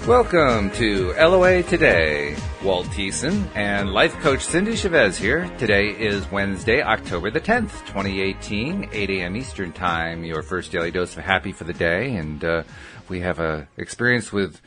Welcome to LOA Today. Walt and life coach Cindy Chavez here. Today is Wednesday, October the 10th, 2018, 8 a.m. Eastern Time, your first daily dose of happy for the day. And we have a experience with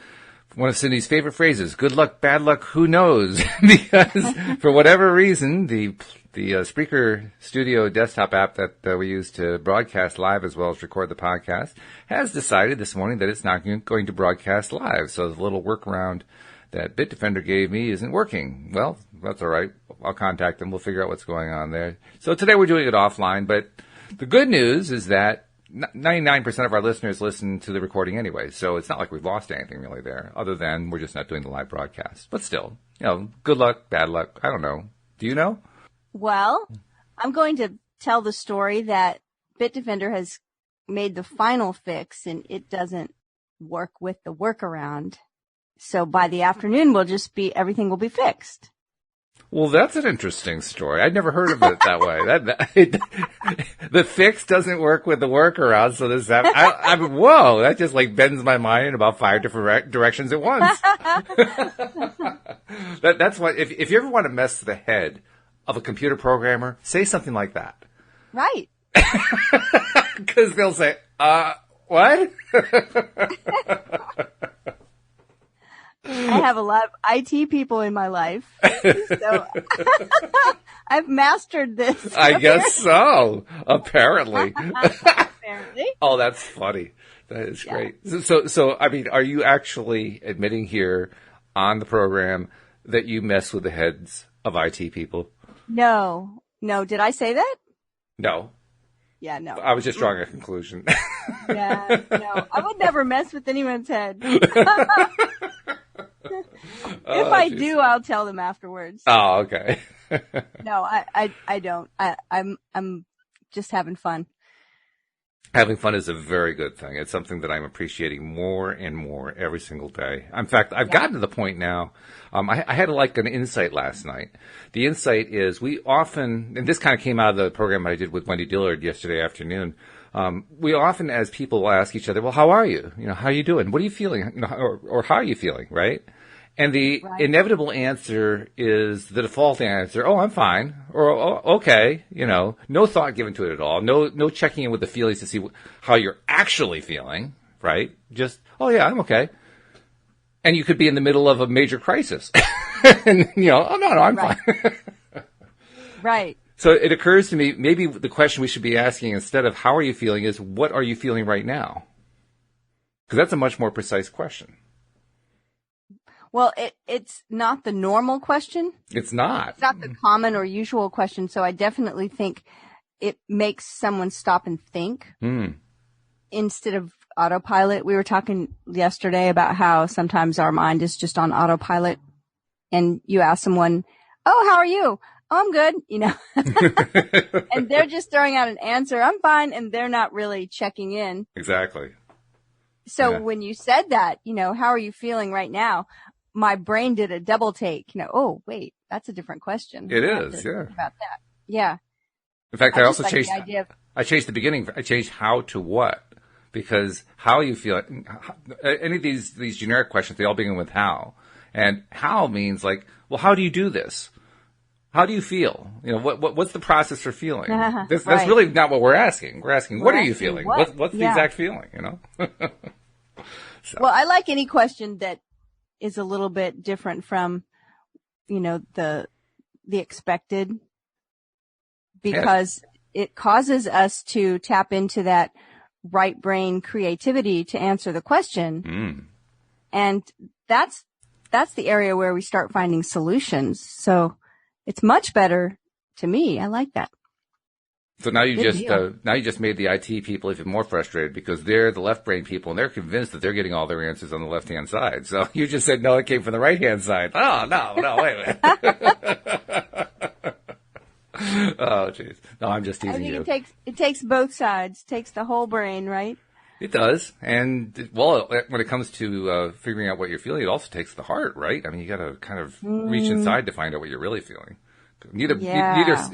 one of Cindy's favorite phrases, good luck, bad luck, who knows? Because for whatever reason, the Spreaker Studio desktop app that we use to broadcast live as well as record the podcast has decided this morning that it's not going to broadcast live. So the little workaround that Bitdefender gave me isn't working. Well, that's all right. I'll contact them. We'll figure out what's going on there. So today we're doing it offline, but the good news is that 99% of our listeners listen to the recording anyway. So it's not like we've lost anything really there, other than we're just not doing the live broadcast. But still, good luck, bad luck. I don't know. Do you know? Well, I'm going to tell the story that Bitdefender has made the final fix and it doesn't work with the workaround. So by the afternoon, everything will be fixed. Well, that's an interesting story. I'd never heard of it that way. The fix doesn't work with the workaround. So whoa, that just like bends my mind in about 5 different directions at once. That's what, if you ever want to mess with the head of a computer programmer, say something like that. Right. Because they'll say, what? I have a lot of IT people in my life, so I've mastered this. I guess so, apparently. Apparently. Oh, that's funny. That is great. So, I mean, are you actually admitting here on the program that you mess with the heads of IT people? No. Did I say that? No. Yeah, no. I was just drawing a conclusion. Yeah, no. I would never mess with anyone's head. If I do, I'll tell them afterwards. Oh, okay. No, I don't. I'm just having fun. Having fun is a very good thing. It's something that I'm appreciating more and more every single day. In fact, I've gotten to the point now, I had like an insight last night. The insight is we often, and this kind of came out of the program I did with Wendy Dillard yesterday afternoon, we often as people will ask each other, well, how are you? How are you doing? What are you feeling? Or how are you feeling, right? And the inevitable answer is the default answer, oh, I'm fine, or oh, okay, no thought given to it at all, no checking in with the feelings to see how you're actually feeling, right? Just, oh yeah, I'm okay. And you could be in the middle of a major crisis, and oh no, I'm fine. Right. So it occurs to me, maybe the question we should be asking instead of how are you feeling is what are you feeling right now? Because that's a much more precise question. Well, it's not the normal question. It's not. It's not the common or usual question. So I definitely think it makes someone stop and think instead of autopilot. We were talking yesterday about how sometimes our mind is just on autopilot. And you ask someone, oh, how are you? Oh, I'm good, and they're just throwing out an answer. I'm fine. And they're not really checking in. Exactly. So when you said that, how are you feeling right now? My brain did a double take, oh, wait, that's a different question. It is, yeah. About that. Yeah. In fact, I also changed, I changed the beginning. I changed how to what, because how you feel, any of these generic questions, they all begin with how. And how means like, well, how do you do this? How do you feel? What's the process for feeling? That's really not what we're asking. We're asking, what are you feeling? What's the exact feeling, So. Well, I like any question that is a little bit different from, the expected, because it causes us to tap into that right brain creativity to answer the question. And that's the area where we start finding solutions. So it's much better to me. I like that. So now you just made the IT people even more frustrated because they're the left brain people and they're convinced that they're getting all their answers on the left hand side. So you just said, no, it came from the right hand side. Oh, no, wait a minute. Oh, jeez. No, I'm just teasing you. I think it takes both sides, takes the whole brain, right? It does. And, well, when it comes to figuring out what you're feeling, it also takes the heart, right? I mean, you got to kind of reach inside to find out what you're really feeling. Neither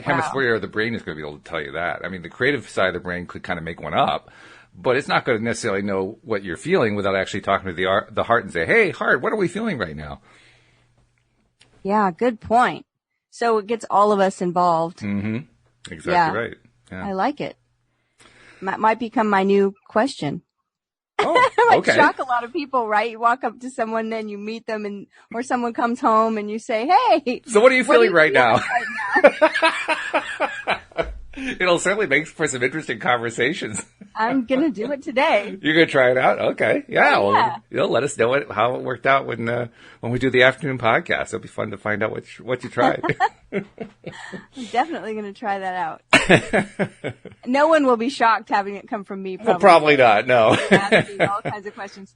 hemisphere of the brain is going to be able to tell you that. I mean, the creative side of the brain could kind of make one up, but it's not going to necessarily know what you're feeling without actually talking to the heart and say, hey, heart, what are we feeling right now? Yeah, good point. So it gets all of us involved. Mm-hmm. Exactly right. Yeah. I like it. Might become my new question. Oh, okay. Shock a lot of people, right? You walk up to someone, then you meet them, or someone comes home and you say, hey. So what are you feeling right now? It'll certainly make for some interesting conversations. I'm going to do it today. You're going to try it out? Okay. Yeah. Oh, yeah. Well, you'll let us know how it worked out when we do the afternoon podcast. It'll be fun to find out what you tried. I'm definitely going to try that out. No one will be shocked having it come from me. Probably. Well, probably not. No. Asking all kinds of questions.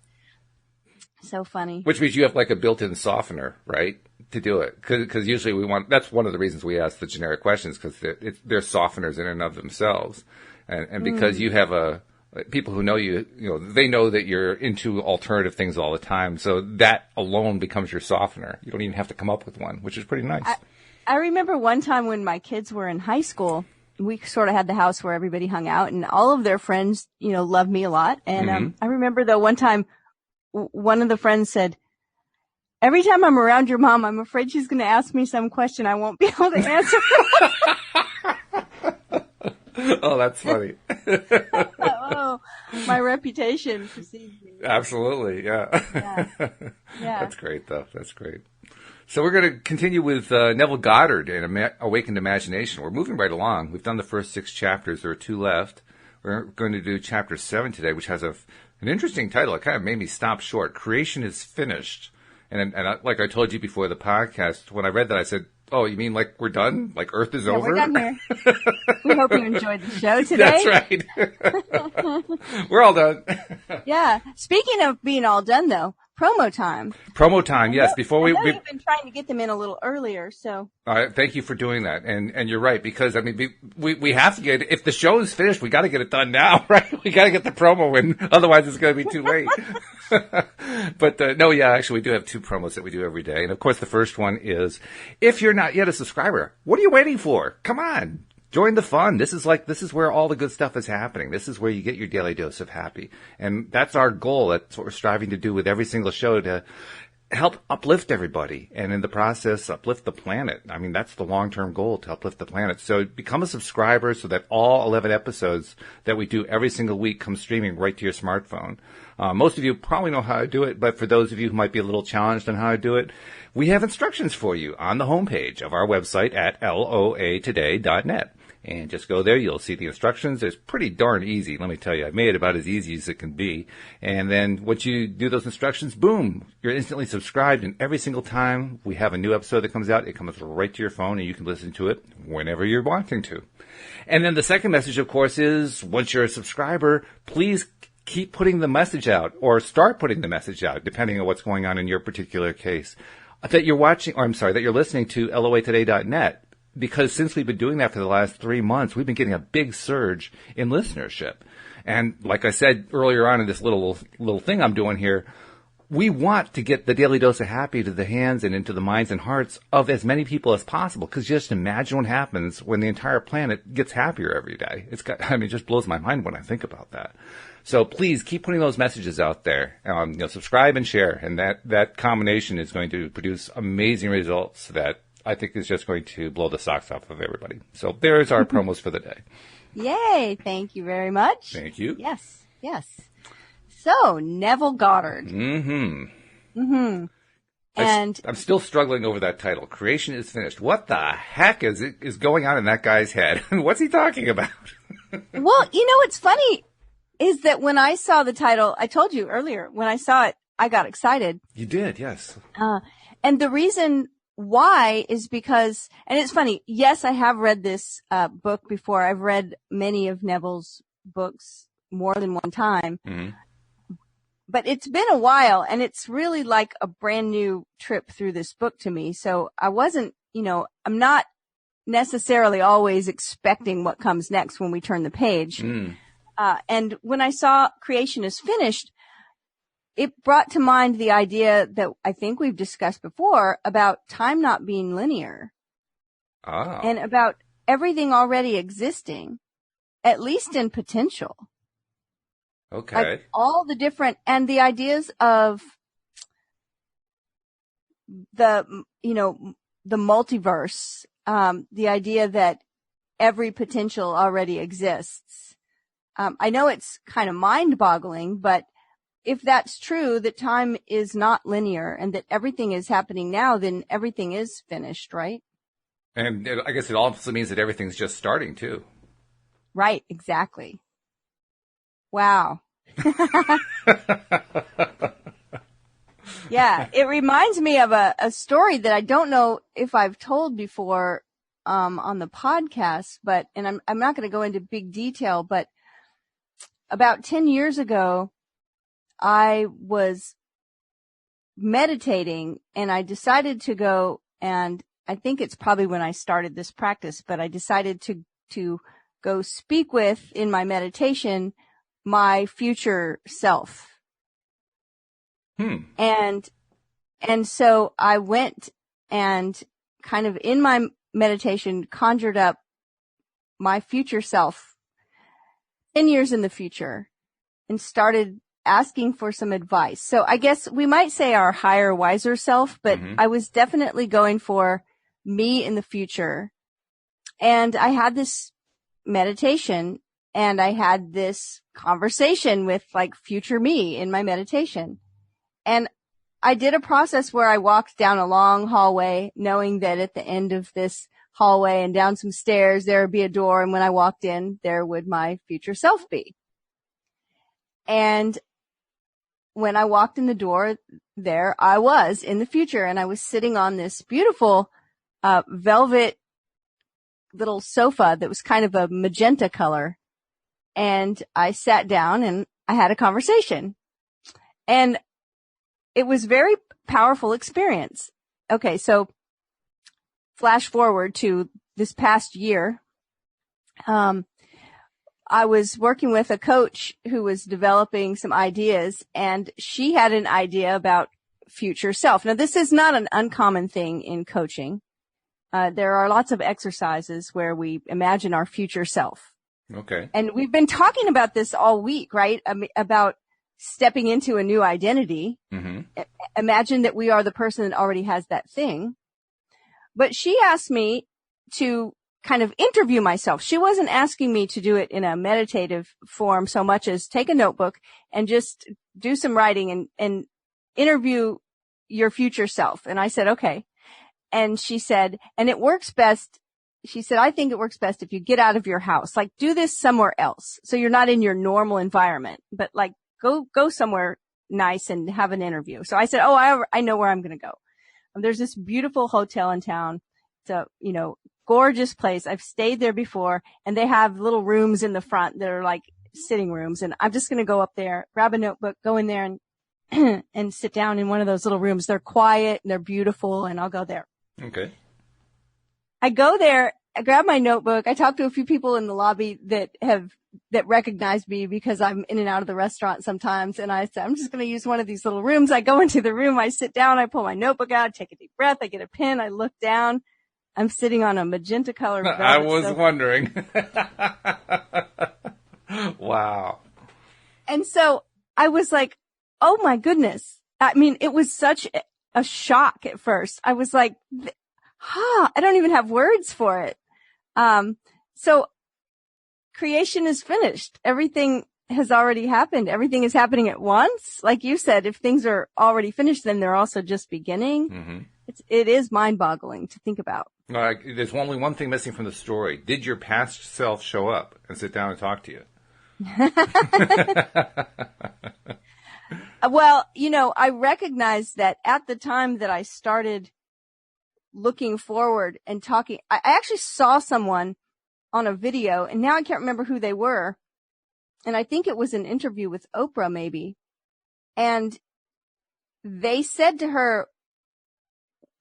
So funny. Which means you have like a built-in softener, right? To do it. Because usually that's one of the reasons we ask the generic questions, because they're softeners in and of themselves. And because you have people who know you, they know that you're into alternative things all the time. So that alone becomes your softener. You don't even have to come up with one, which is pretty nice. I remember one time when my kids were in high school, we sort of had the house where everybody hung out, and all of their friends, loved me a lot. And I remember though one time one of the friends said, every time I'm around your mom, I'm afraid she's going to ask me some question I won't be able to answer. Oh, that's funny. Oh, my reputation precedes me. Absolutely, yeah. Yeah. That's great, though. That's great. So we're going to continue with Neville Goddard and Awakened Imagination. We're moving right along. We've done the first 6 chapters. There are 2 left. We're going to do chapter 7 today, which has an interesting title. It kind of made me stop short. Creation is finished. And like I told you before the podcast, when I read that, I said, oh, you mean like we're done? Like Earth is over? We're done here. We hope you enjoyed the show today. That's right. We're all done. Yeah. Speaking of being all done, though, promo time. Promo time, yes. Before I know you've been trying to get them in a little earlier, so. Thank you for doing that. And you're right, because, I mean, we have to if the show is finished, we got to get it done now, right? We got to get the promo in, otherwise it's going to be too late. But, no, yeah, actually, we do have 2 promos that we do every day. And, of course, the first one is, if you're not yet a subscriber, what are you waiting for? Come on. Join the fun. This is where all the good stuff is happening. This is where you get your daily dose of happy. And that's our goal. That's what we're striving to do with every single show, to help uplift everybody. And in the process, uplift the planet. I mean, that's the long-term goal, to uplift the planet. So become a subscriber so that all 11 episodes that we do every single week come streaming right to your smartphone. Most of you probably know how to do it, but for those of you who might be a little challenged on how to do it, we have instructions for you on the homepage of our website at loatoday.net. And just go there. You'll see the instructions. It's pretty darn easy, let me tell you. I've made it about as easy as it can be. And then once you do those instructions, boom, you're instantly subscribed. And every single time we have a new episode that comes out, it comes right to your phone, and you can listen to it whenever you're wanting to. And then the second message, of course, is once you're a subscriber, please keep putting the message out, or start putting the message out, depending on what's going on in your particular case, that you're listening to loatoday.net. Because since we've been doing that for the last 3 months, we've been getting a big surge in listenership. And like I said earlier on in this little thing I'm doing here, we want to get the Daily Dose of Happy to the hands and into the minds and hearts of as many people as possible. Because just imagine what happens when the entire planet gets happier every day. It just blows my mind when I think about that. So please keep putting those messages out there. Subscribe and share. And that combination is going to produce amazing results that I think is just going to blow the socks off of everybody. So there's our promos for the day. Yay. Thank you very much. Thank you. Yes. So, Neville Goddard. And And I'm still struggling over that title. Creation is finished. What the heck is going on in that guy's head? What's he talking about? well, what's funny is that when I saw the title, I told you earlier, when I saw it, I got excited. You did, yes. And the reason why is because, and it's funny, yes, I have read this book before. I've read many of Neville's books more than one time. Mm-hmm. But it's been a while, and it's really like a brand new trip through this book to me. So I wasn't, I'm not necessarily always expecting what comes next when we turn the page. And when I saw Creation is Finished, it brought to mind the idea that I think we've discussed before about time not being linear. And about everything already existing, at least in potential. Okay. Like all the different, and the ideas of the, the multiverse, the idea that every potential already exists. I know it's kind of mind-boggling, but if that's true, that time is not linear and that everything is happening now, then everything is finished, right? And I guess it also means that everything's just starting too. Right, exactly. Wow. Yeah, it reminds me of a story that I don't know if I've told before on the podcast, but I'm not going to go into big detail, but about 10 years ago, I was meditating and I decided to go, and I think it's probably when I started this practice, but I decided to go speak with, in my meditation, my future self. And so I went and kind of in my meditation conjured up my future self 10 years in the future and started asking for some advice. So I guess we might say our higher, wiser self, but I was definitely going for me in the future. And I had this meditation and I had this conversation with like future me in my meditation. And I did a process where I walked down a long hallway, knowing that at the end of this hallway and down some stairs, there would be a door. And when I walked in, there would my future self be. And when I walked in the door, there I was in the future. And I was sitting on this beautiful velvet little sofa that was kind of a magenta color. And I sat down and I had a conversation. And it was a very powerful experience. Okay, so flash forward to this past year. I was working with a coach who was developing some ideas, and she had an idea about future self. Now, this is not an uncommon thing in coaching. There are lots of exercises where we imagine our future self. Okay. And we've been talking about this all week, right? About stepping into a new identity. Imagine that we are the person that already has that thing. But she asked me to kind of interview myself. She wasn't asking me to do it in a meditative form so much as take a notebook and just do some writing and interview your future self. And I said, okay. And she said, and it works best. She said, I think it works best if you get out of your house, like do this somewhere else. So you're not in your normal environment, but like go somewhere nice and have an interview. So I said, oh, I know where I'm going to go. There's this beautiful hotel in town. It's a, gorgeous place. I've stayed there before, and they have little rooms in the front that are like sitting rooms. And I'm just going to go up there, grab a notebook, go in there and, and sit down in one of those little rooms. They're quiet and they're beautiful, and I'll go there. Okay. I go there, I grab my notebook. I talk to a few people in the lobby that recognize me because I'm in and out of the restaurant sometimes. And I said, I'm just going to use one of these little rooms. I go into the room, I sit down, I pull my notebook out, take a deep breath, I get a pen, I look down. I'm sitting on a magenta color. I was wondering. Wow. And so I was like, oh my goodness. I mean, it was such a shock at first. I was like, I don't even have words for it. So creation is finished. Everything has already happened. Everything is happening at once. Like you said, if things are already finished, then they're also just beginning. It is mind-boggling to think about. There's only one thing missing from the story. Did your past self show up and sit down and talk to you? Well, I recognize that at the time that I started looking forward and talking, I actually saw someone on a video, and now I can't remember who they were. And I think it was an interview with Oprah, maybe. And they said to her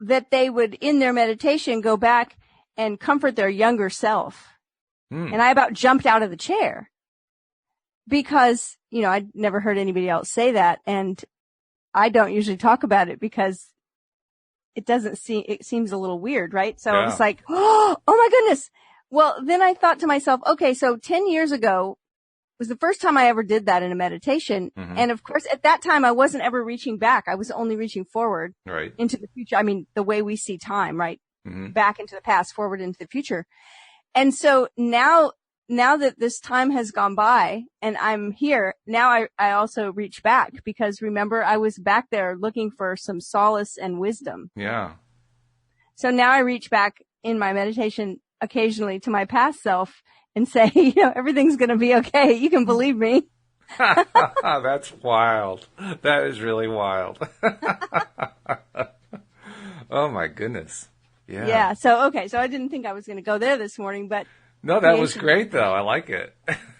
that they would, in their meditation, go back and comfort their younger self. And I about jumped out of the chair because, I'd never heard anybody else say that. And I don't usually talk about it because it seems a little weird, right? So I was like, oh my goodness. Well, then I thought to myself, okay, so 10 years ago, was the first time I ever did that in a meditation. Mm-hmm. And of course, at that time, I wasn't ever reaching back. I was only reaching forward Right. into the future. I mean, the way we see time, right? Mm-hmm. Back into the past, forward into the future. And so now that this time has gone by and I'm here, now I also reach back because remember, I was back there looking for some solace and wisdom. Yeah. So now I reach back in my meditation occasionally to my past self and say, you know, everything's going to be okay. You can believe me. That's wild. That is really wild. Oh my goodness. Yeah. Yeah. So I didn't think I was going to go there this morning, but no, that was great though. I like it.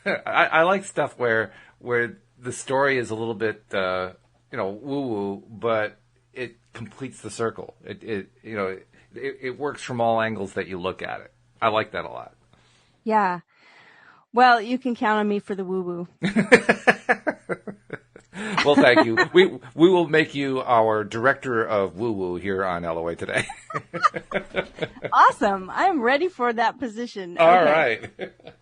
I like stuff where the story is a little bit, woo woo, but it completes the circle. It works from all angles that you look at it. I like that a lot. Yeah. Well, you can count on me for the woo-woo. Well, thank you. We will make you our director of woo-woo here on LOA Today. Awesome. I'm ready for that position. All right.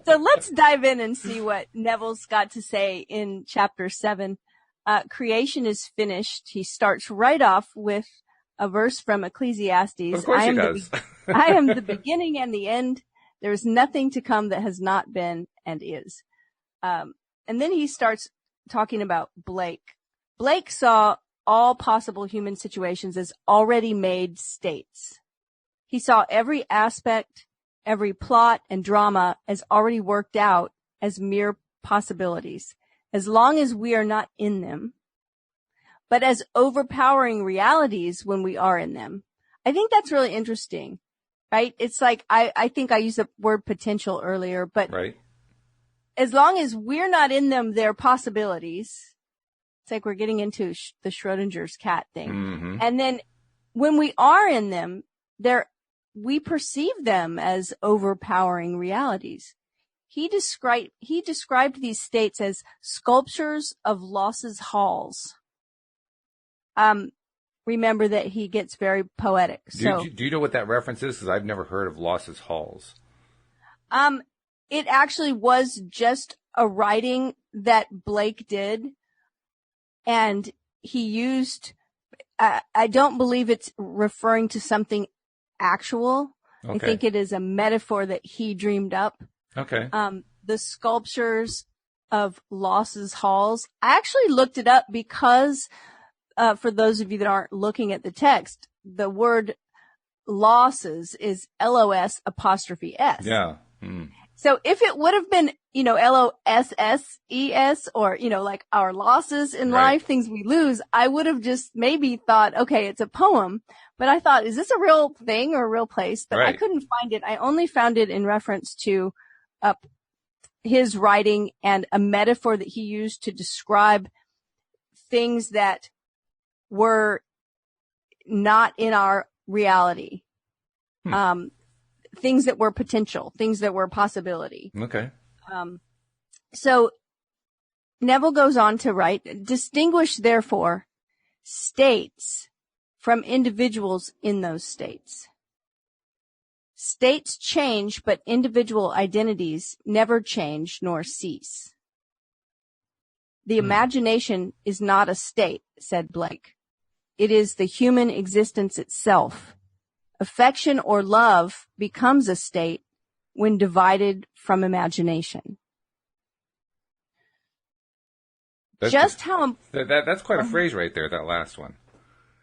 So let's dive in and see what Neville's got to say in chapter 7. Creation is finished. He starts right off with a verse from Ecclesiastes. Of course he does. I am the beginning and the end. There is nothing to come that has not been and is. And then he starts talking about Blake. Blake saw all possible human situations as already made states. He saw every aspect, every plot and drama as already worked out as mere possibilities, as long as we are not in them, but as overpowering realities when we are in them. I think that's really interesting, right? It's like, I think I used the word potential earlier, but right. As long as we're not in them, they're possibilities. It's like we're getting into the Schrodinger's cat thing. Mm-hmm. And then when we are in them, we perceive them as overpowering realities. He described these states as sculptures of losses halls. Remember that he gets very poetic. Do you know what that reference is? Because I've never heard of losses halls. It actually was just a writing that Blake did, and he used, I don't believe it's referring to something actual. Okay. I think it is a metaphor that he dreamed up. Okay. The sculptures of losses halls. I actually looked it up because, for those of you that aren't looking at the text, the word losses is LOS apostrophe S. Yeah. Mm. So if it would have been, LOSSES or, like our losses in life, things we lose, I would have just maybe thought, okay, it's a poem. But I thought, is this a real thing or a real place? But I couldn't find it. I only found it in reference to his writing and a metaphor that he used to describe things that were not in our reality. Things that were potential, things that were possibility. Okay. So Neville goes on to write, distinguish therefore states from individuals in those states. States change, but individual identities never change nor cease. The imagination is not a state, said Blake. It is the human existence itself. Affection or love becomes a state when divided from imagination. That's quite a phrase right there, that last one.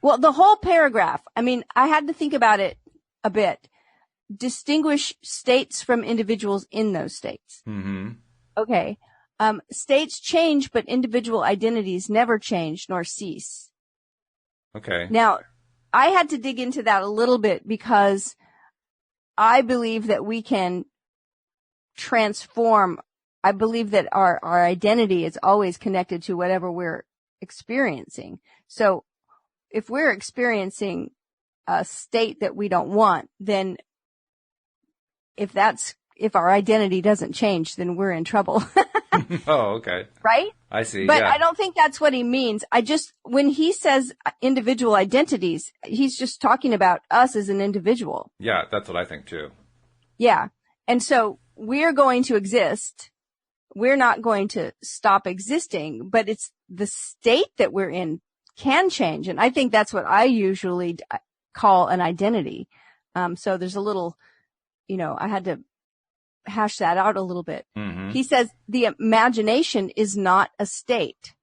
Well, the whole paragraph, I had to think about it a bit. Distinguish states from individuals in those states. Mm-hmm. Okay. States change, but individual identities never change nor cease. Okay. Now, I had to dig into that a little bit because I believe that we can transform. I believe that our identity is always connected to whatever we're experiencing. So if we're experiencing a state that we don't want, then if our identity doesn't change, then we're in trouble. Oh, okay. Right? I see. But yeah. I don't think that's what he means. When he says individual identities, he's just talking about us as an individual. Yeah, that's what I think too. Yeah. And so we're going to exist we're not going to stop existing, but it's the state that we're in can change. And I think that's what I usually call an identity. So there's a little, I had to hash that out a little bit. Mm-hmm. He says the imagination is not a state.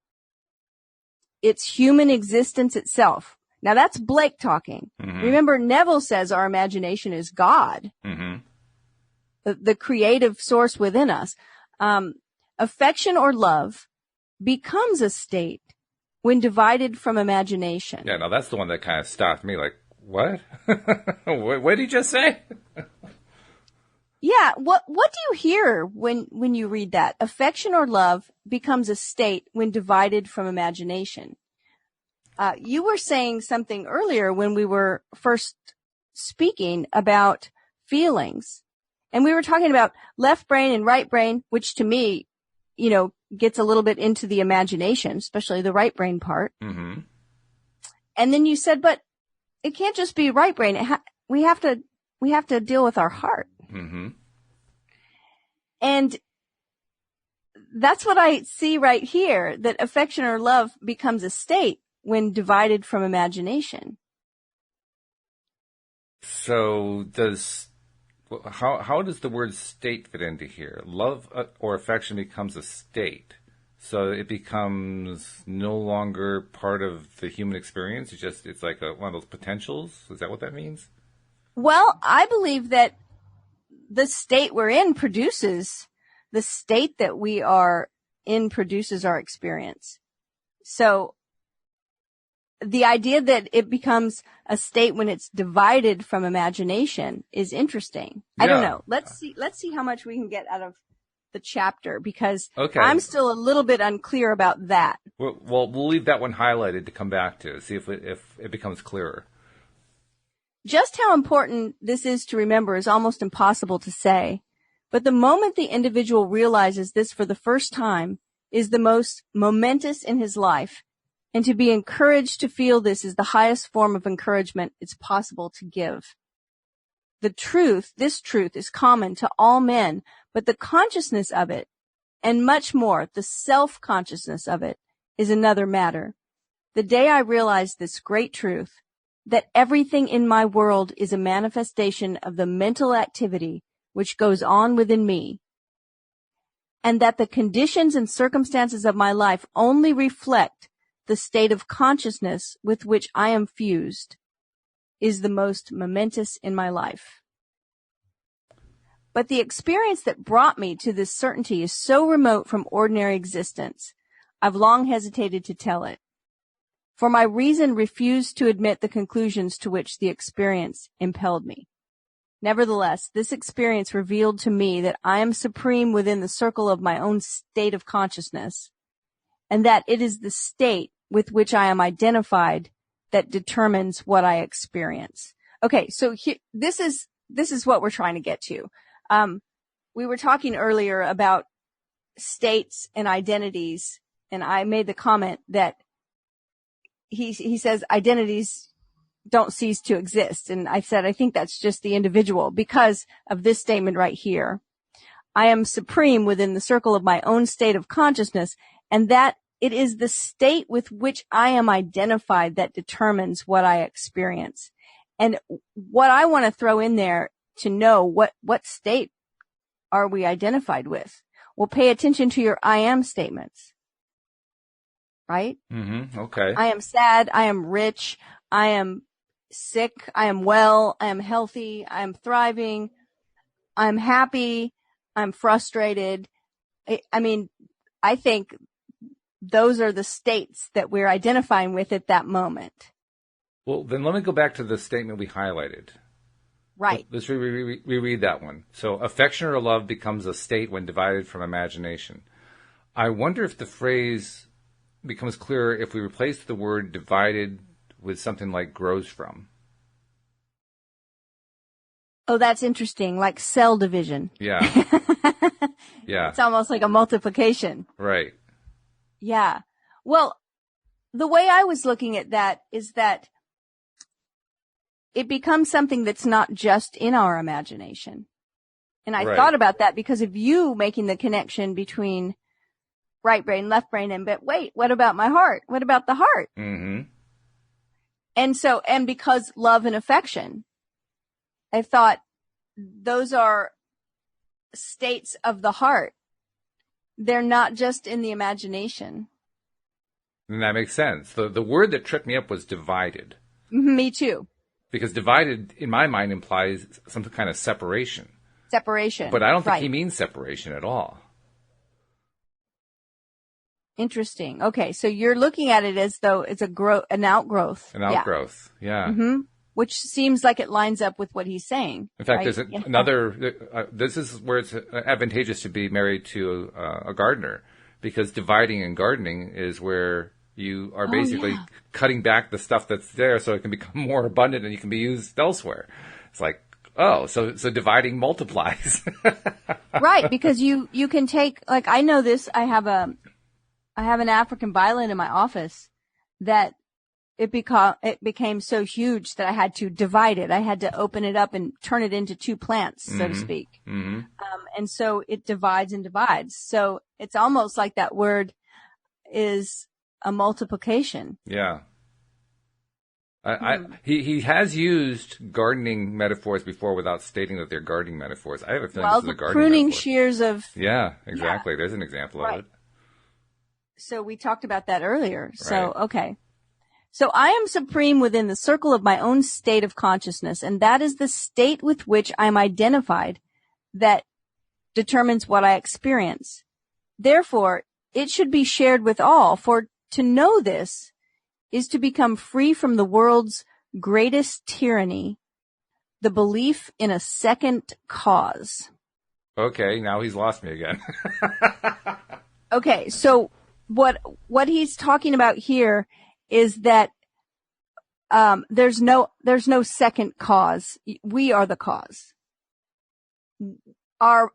It's human existence itself. Now that's Blake talking. Mm-hmm. Remember, Neville says our imagination is God, Mm-hmm. the creative source within us. Affection or love becomes a state when divided from imagination. Yeah, now that's the one that kind of stopped me. Like, what? What did he just say? Yeah. What do you hear when you read that? Affection or love becomes a state when divided from imagination. You were saying something earlier when we were first speaking about feelings, and we were talking about left brain and right brain, which to me, gets a little bit into the imagination, especially the right brain part. Mm-hmm. And then you said, but it can't just be right brain. We have to deal with our heart. Mm-hmm. And that's what I see right here, that affection or love becomes a state when divided from imagination. So how does the word state fit into here? Love or affection becomes a state. So it becomes no longer part of the human experience. It's like one of those potentials. Is that what that means? Well, I believe that the state we're in produces the state that we are in produces our experience. So the idea that it becomes a state when it's divided from imagination is interesting. Yeah. I don't know. Let's see how much we can get out of the chapter, because I'm still a little bit unclear about that. Well, we'll leave that one highlighted to come back to, see if it becomes clearer. Just how important this is to remember is almost impossible to say, but the moment the individual realizes this for the first time is the most momentous in his life, and to be encouraged to feel this is the highest form of encouragement it's possible to give. This truth is common to all men, but the consciousness of it, and much more, the self-consciousness of it, is another matter. The day I realized this great truth, that everything in my world is a manifestation of the mental activity which goes on within me, and that the conditions and circumstances of my life only reflect the state of consciousness with which I am fused, is the most momentous in my life. But the experience that brought me to this certainty is so remote from ordinary existence, I've long hesitated to tell it. For my reason refused to admit the conclusions to which the experience impelled me. Nevertheless, this experience revealed to me that I am supreme within the circle of my own state of consciousness, and that it is the state with which I am identified that determines what I experience. Okay, so this is what we're trying to get to. We were talking earlier about states and identities, and I made the comment that he says identities don't cease to exist. And I said, I think that's just the individual because of this statement right here. I am supreme within the circle of my own state of consciousness, and that it is the state with which I am identified that determines what I experience. And what I want to throw in there to know what state are we identified with? Well, pay attention to your I am statements. Right? Mm-hmm. Okay. I am sad. I am rich. I am sick. I am well. I am healthy. I am thriving. I'm happy. I'm frustrated. I mean, I think those are the states that we're identifying with at that moment. Well, then let me go back to the statement we highlighted. Right. Let's reread that one. So, affection or love becomes a state when divided from imagination. I wonder if the phrase becomes clearer if we replace the word divided with something like grows from. Oh, that's interesting. Like cell division. Yeah. Yeah. It's almost like a multiplication. Right. Yeah. Well, the way I was looking at that is that it becomes something that's not just in our imagination. And I thought about that because of you making the connection between right brain, left brain, but wait, what about my heart? What about the heart? Mm-hmm. And because love and affection, I thought those are states of the heart. They're not just in the imagination. And that makes sense. The word that tripped me up was divided. Me too. Because divided, in my mind, implies some kind of separation. Separation. But I don't think he means separation at all. Interesting. Okay, so you're looking at it as though it's an outgrowth. An outgrowth, yeah. Mm-hmm. Which seems like it lines up with what he's saying. In fact, there's another, this is where it's advantageous to be married to a gardener, because dividing and gardening is where you are basically cutting back the stuff that's there so it can become more abundant and you can be used elsewhere. It's like, so dividing multiplies. Right, because you can take, like, I know this, I have an African violet in my office that it became so huge that I had to divide it. I had to open it up and turn it into two plants, so to speak. Mm-hmm. And so it divides and divides. So it's almost like that word is a multiplication. Yeah. He has used gardening metaphors before without stating that they're gardening metaphors. I have a feeling this is a gardening pruning metaphor. shears of... Yeah, exactly. There's an example of it. So we talked about that earlier. So, okay. So I am supreme within the circle of my own state of consciousness, and that is the state with which I am identified that determines what I experience. Therefore, it should be shared with all, for to know this is to become free from the world's greatest tyranny, the belief in a second cause. Okay, now he's lost me again. Okay, so what he's talking about here is that there's no second cause. We are the cause. Our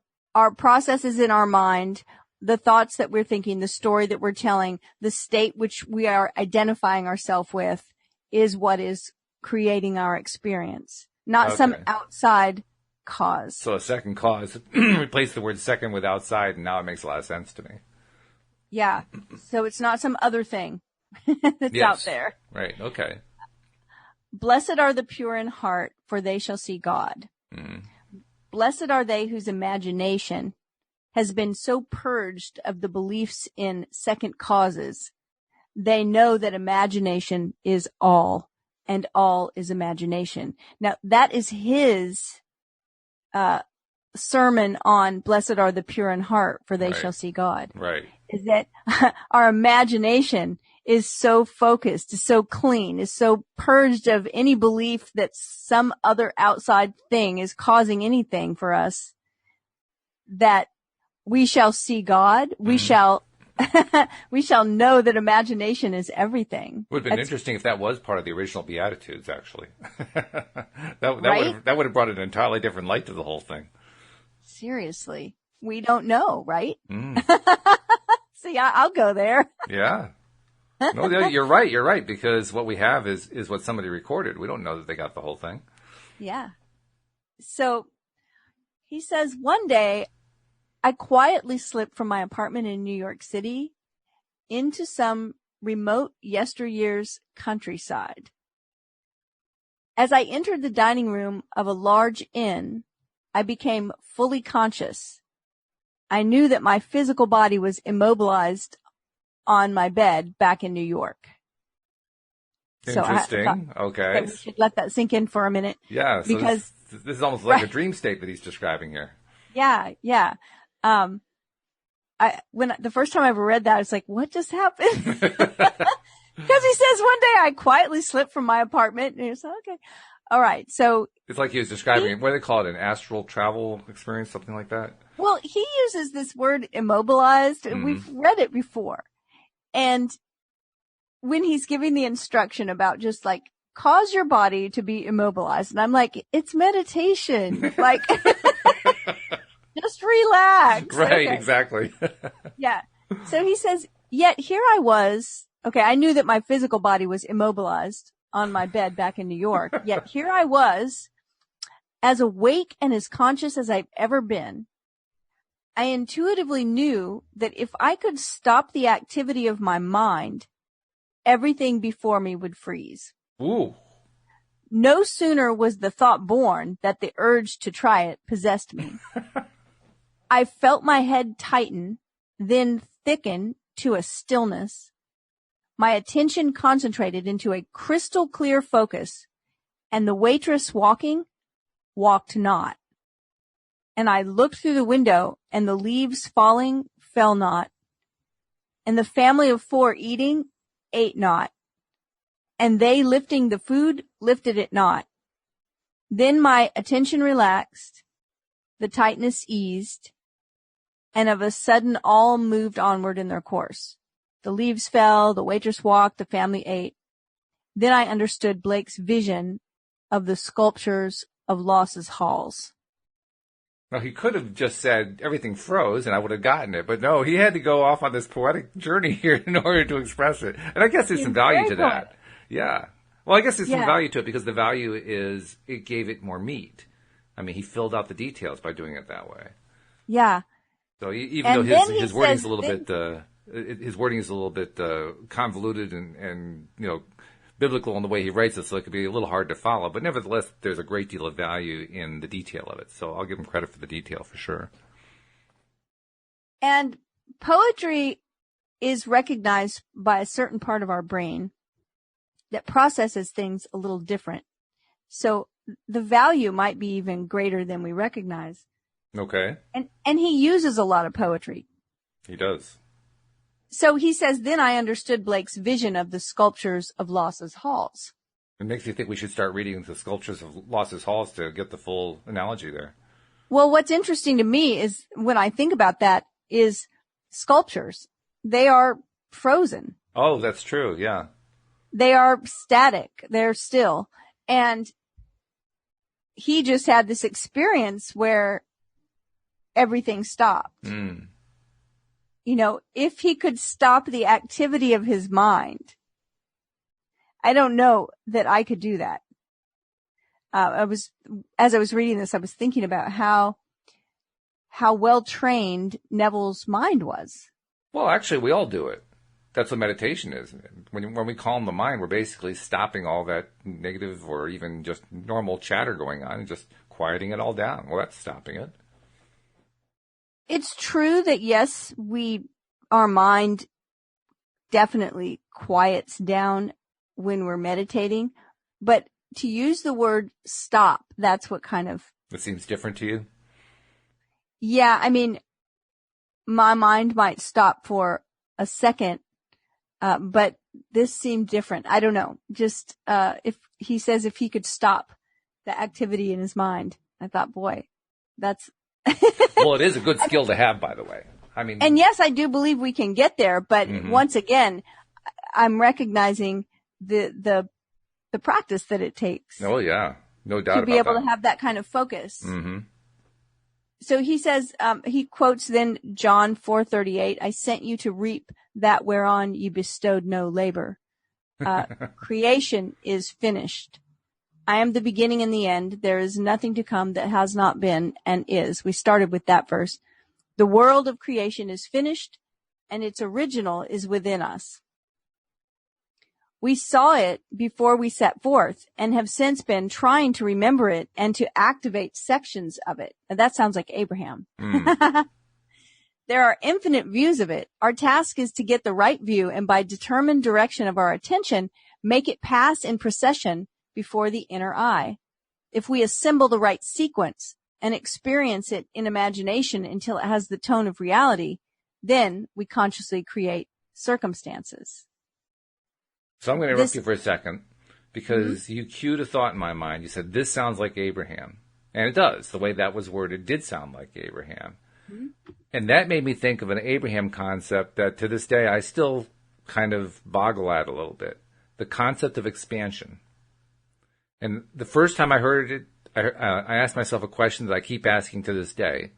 processes in our mind, the thoughts that we're thinking, the story that we're telling, the state which we are identifying ourselves with is what is creating our experience, not some outside cause. So a second cause, replace the word second with outside, and now it makes a lot of sense to me. Yeah. So it's not some other thing that's out there. Right. Okay. Blessed are the pure in heart, for they shall see God. Mm. Blessed are they whose imagination has been so purged of the beliefs in second causes. They know that imagination is all, and all is imagination. Now, that is his sermon on blessed are the pure in heart, for they shall see God. Right. Is that our imagination is so focused, is so clean, is so purged of any belief that some other outside thing is causing anything for us, that we shall see God. We shall know that imagination is everything. Would have been interesting if that was part of the original Beatitudes, actually. that would have brought an entirely different light to the whole thing. Seriously. We don't know, right? Mm. See, I'll go there. Yeah. No, you're right, because what we have is what somebody recorded. We don't know that they got the whole thing. Yeah. So he says, one day I quietly slipped from my apartment in New York City into some remote yesteryear's countryside. As I entered the dining room of a large inn, I became fully conscious. I knew that my physical body was immobilized on my bed back in New York. Interesting. So okay. We should let that sink in for a minute. Yeah. So because this is almost like a dream state that he's describing here. Yeah. Yeah. The first time I ever read that, I was like, what just happened? Because he says one day I quietly slipped from my apartment, and it's okay. All right. So it's like he was describing, what do they call it? An astral travel experience, something like that? Well, he uses this word immobilized, and we've read it before. And when he's giving the instruction about just like, cause your body to be immobilized. And I'm like, it's meditation. Like, just relax. Right, okay. Exactly. Yeah. So he says, yet here I was. Okay, I knew that my physical body was immobilized on my bed back in New York. Yet here I was As awake and as conscious as I've ever been, I intuitively knew that if I could stop the activity of my mind, everything before me would freeze. Ooh. No sooner was the thought born that the urge to try it possessed me. I felt my head tighten, then thicken to a stillness. My attention concentrated into a crystal clear focus, and the waitress walked not. And I looked through the window, and the leaves falling fell not. And the family of 4 eating ate not. And they lifting the food lifted it not. Then my attention relaxed, the tightness eased, and of a sudden all moved onward in their course. The leaves fell, the waitress walked, the family ate. Then I understood Blake's vision of the sculptures of Los's halls. Well, he could have just said everything froze and I would have gotten it. But no, he had to go off on this poetic journey here in order to express it. And I guess there's some value to that. Yeah. Well, I guess there's some value to it because the value is it gave it more meat. I mean, he filled out the details by doing it that way. Yeah. So even though his wording is a little bit, his wording is a little bit convoluted and biblical in the way he writes it, so it could be a little hard to follow. But nevertheless, there's a great deal of value in the detail of it. So I'll give him credit for the detail for sure. And poetry is recognized by a certain part of our brain that processes things a little different. So the value might be even greater than we recognize. Okay. And he uses a lot of poetry. He does. So he says, then I understood Blake's vision of the sculptures of Los's halls. It makes me think we should start reading the sculptures of Los's halls to get the full analogy there. Well, what's interesting to me is when I think about that is sculptures. They are frozen. Oh, that's true. Yeah. They are static. They're still. And he just had this experience where everything stopped. Mm. If he could stop the activity of his mind, I don't know that I could do that. As I was reading this, I was thinking about how well trained Neville's mind was. Well, actually, we all do it. That's what meditation is. When we calm the mind, we're basically stopping all that negative or even just normal chatter going on and just quieting it all down. Well, that's stopping it. It's true that, yes, our mind definitely quiets down when we're meditating, but to use the word stop, that's what kind of... It seems different to you? Yeah, I mean, my mind might stop for a second, but this seemed different. I don't know. Just, if he says if he could stop the activity in his mind, I thought, boy, that's... Well, it is a good skill to have, by the way. I mean, and yes, I do believe we can get there, but once again, I'm recognizing the practice that it takes. Oh yeah, no doubt to be able to have that kind of focus. Mm-hmm. So he says, he quotes then John 4:38. I sent you to reap that whereon you bestowed no labor. Creation is finished. I am the beginning and the end. There is nothing to come that has not been and is. We started with that verse. The world of creation is finished, and its original is within us. We saw it before we set forth and have since been trying to remember it and to activate sections of it. And that sounds like Abraham. Mm. There are infinite views of it. Our task is to get the right view and by determined direction of our attention, make it pass in procession before the inner eye. If we assemble the right sequence and experience it in imagination until it has the tone of reality, then we consciously create circumstances. So I'm going to interrupt you for a second because you cued a thought in my mind. You said, this sounds like Abraham. And it does. The way that was worded did sound like Abraham. Mm-hmm. And that made me think of an Abraham concept that to this day I still kind of boggle at a little bit. The concept of expansion. And the first time I heard it, I asked myself a question that I keep asking to this day.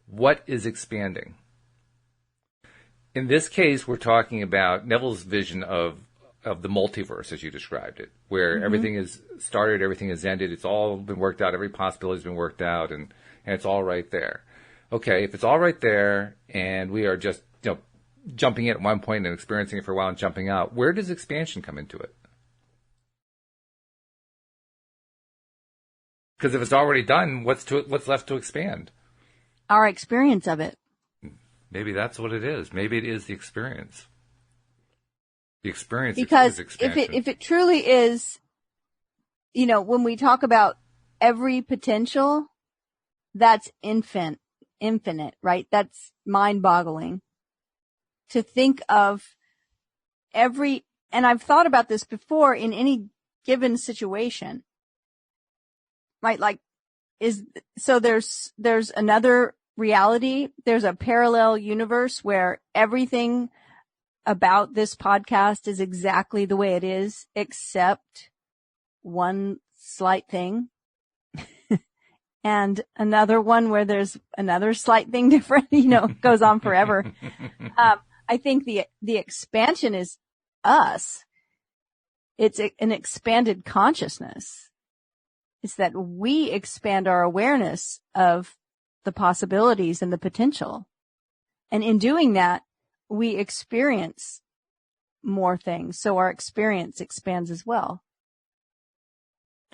What is expanding? In this case, we're talking about Neville's vision of of the multiverse, as you described it, where Mm-hmm. everything is started, everything is ended, it's all been worked out, every possibility has been worked out, and it's all right there. Okay, if it's all right there, and we are just, jumping in at one point and experiencing it for a while and jumping out, where does expansion come into it? Because if it's already done, what's left to expand? Our experience of it. Maybe that's what it is. Maybe it is the experience. The experience Because is expansion. if it truly is, when we talk about every potential, that's infinite, right? That's mind-boggling. To think of and I've thought about this before in any given situation, right? Like, there's another reality. There's a parallel universe where everything about this podcast is exactly the way it is, except one slight thing. And another one where there's another slight thing different, goes on forever. I think the expansion is us. It's an expanded consciousness. It's that we expand our awareness of the possibilities and the potential. And in doing that, we experience more things. So our experience expands as well.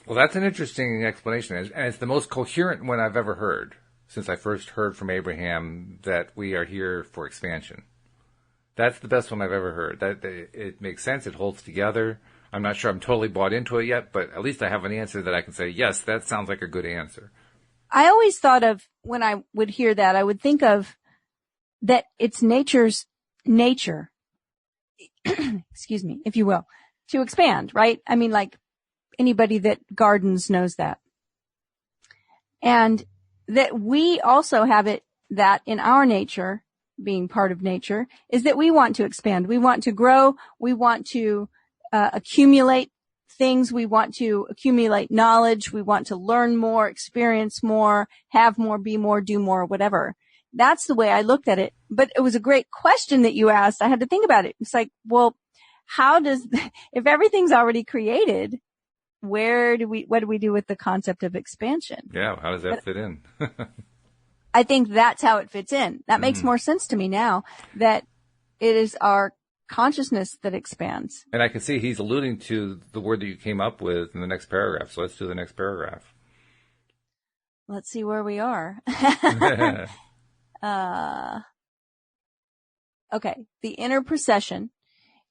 Well, that's an interesting explanation. And it's the most coherent one I've ever heard since I first heard from Abraham that we are here for expansion. That's the best one I've ever heard. That it makes sense. It holds together. I'm not sure I'm totally bought into it yet, but at least I have an answer that I can say, yes, that sounds like a good answer. I always thought of, when I would hear that, I would think of that it's nature's nature, excuse me, if you will, to expand, right? I mean, like anybody that gardens knows that. And that we also have that in our nature, being part of nature, is that we want to expand. We want to grow. We want to accumulate things. We want to accumulate knowledge. We want to learn more, experience more, have more, be more, do more, whatever. That's the way I looked at it. But it was a great question that you asked. I had to think about it. It's like, well, if everything's already created, what do we do with the concept of expansion? Yeah. How does that fit in? I think that's how it fits in. That makes more sense to me now, that it is our consciousness that expands. And I can see he's alluding to the word that you came up with in the next paragraph. So let's do the next paragraph. Let's see where we are. Okay. The inner procession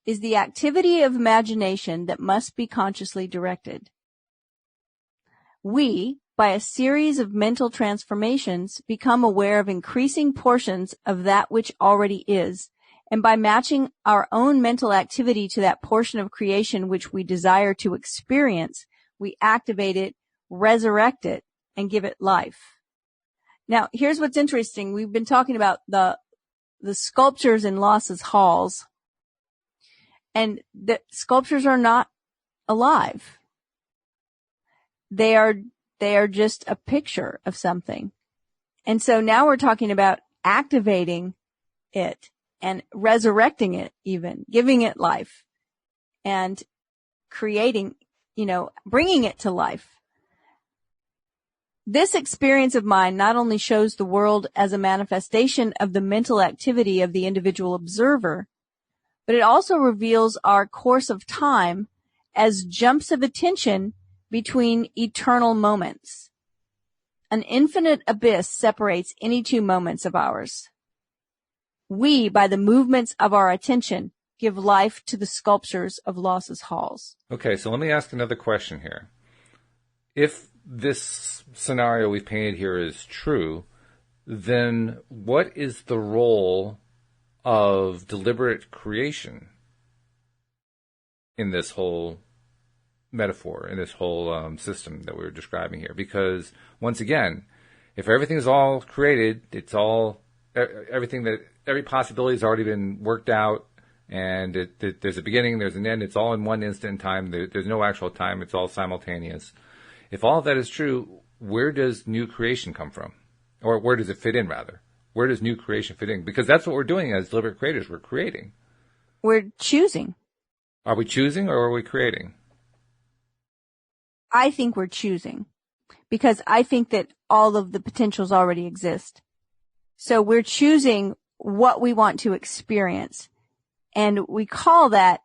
is the activity of imagination that must be consciously directed. We, by a series of mental transformations, become aware of increasing portions of that which already is, and by matching our own mental activity to that portion of creation which we desire to experience, we activate it, resurrect it, and give it life. Now, here's what's interesting. We've been talking about the sculptures in Losses halls, and the sculptures are not alive. They are just a picture of something. And so now we're talking about activating it and resurrecting it, even giving it life and creating, bringing it to life. This experience of mine not only shows the world as a manifestation of the mental activity of the individual observer, but it also reveals our course of time as jumps of attention between eternal moments. An infinite abyss separates any two moments of ours. We, by the movements of our attention, give life to the sculptures of Losses halls. Okay, so let me ask another question here. If this scenario we've painted here is true, then what is the role of deliberate creation in this whole metaphor, in this whole system that we're describing here? Because once again, if everything is all created, it's all every possibility has already been worked out, and there's a beginning, there's an end. It's all in one instant in time. There's no actual time. It's all simultaneous. If all of that is true, where does new creation come from? Or where does it fit in, rather? Where does new creation fit in? Because that's what we're doing as deliberate creators. We're creating. We're choosing. Are we choosing or are we creating? I think we're choosing because I think that all of the potentials already exist. So we're choosing what we want to experience. And we call that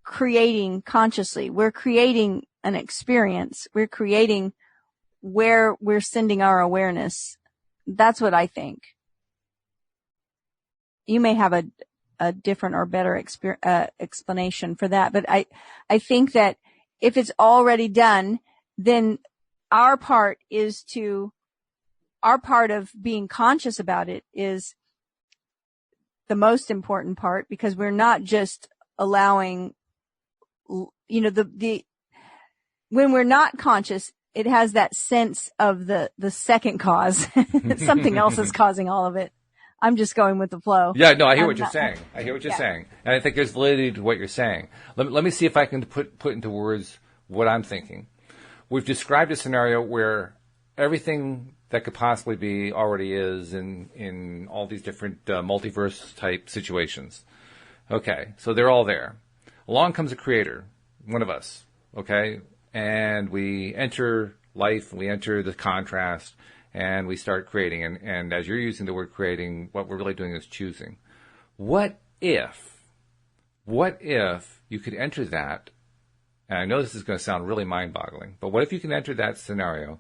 creating consciously. We're creating an experience. We're creating where we're sending our awareness. That's what I think. You may have a different or better explanation for that, but I think that if it's already done, then our part of being conscious about it is the most important part, because we're not just allowing, when we're not conscious, it has that sense of the second cause. Something else is causing all of it. I'm just going with the flow. Yeah, no, I hear what you're saying. And I think there's validity to what you're saying. Let me see if I can put into words what I'm thinking. We've described a scenario where everything that could possibly be already is in all these different multiverse type situations. Okay, so they're all there. Along comes a creator, one of us, okay? And we enter life, we enter the contrast, and we start creating. And as you're using the word creating, what we're really doing is choosing. What if you could enter that, and I know this is going to sound really mind-boggling, but what if you can enter that scenario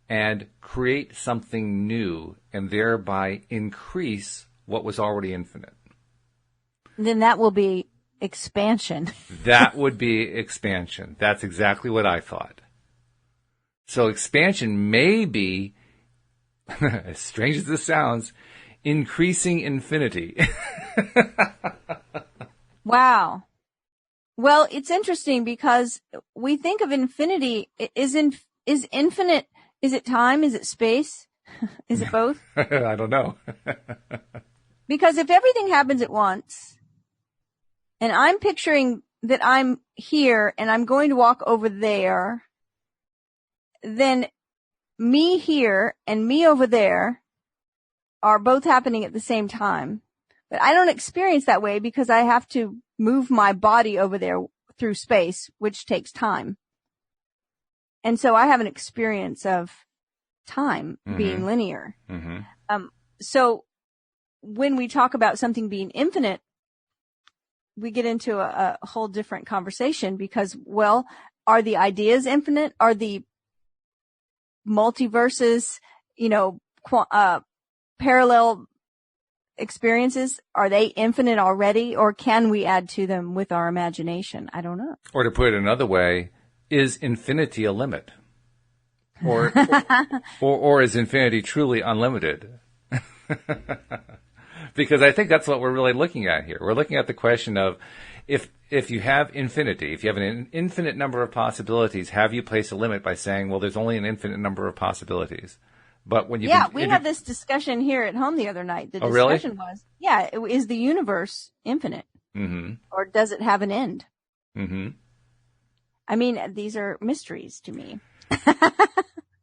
and create something new and thereby increase what was already infinite? Then that will be expansion. That would be expansion. That's exactly what I thought. So expansion may be, as strange as this sounds, increasing infinity. Wow. Well, it's interesting because we think of infinity. Is infinite, is it time? Is it space? Is it both? I don't know. Because if everything happens at once, and I'm picturing that I'm here and I'm going to walk over there, then me here and me over there are both happening at the same time. But I don't experience that way because I have to move my body over there through space, which takes time. And so I have an experience of time being linear. Mm-hmm. So when we talk about something being infinite, we get into a whole different conversation because, well, are the ideas infinite? Are the multiverses, parallel experiences, are they infinite already, or can we add to them with our imagination? I don't know. Or to put it another way, is infinity a limit? Or is infinity truly unlimited? Because I think that's what we're really looking at here. We're looking at the question of if you have infinity, if you have an infinite number of possibilities, have you placed a limit by saying, well, there's only an infinite number of possibilities? But when you we had this discussion here at home the other night. The discussion was, is the universe infinite, or does it have an end? Mm-hmm. I mean, these are mysteries to me.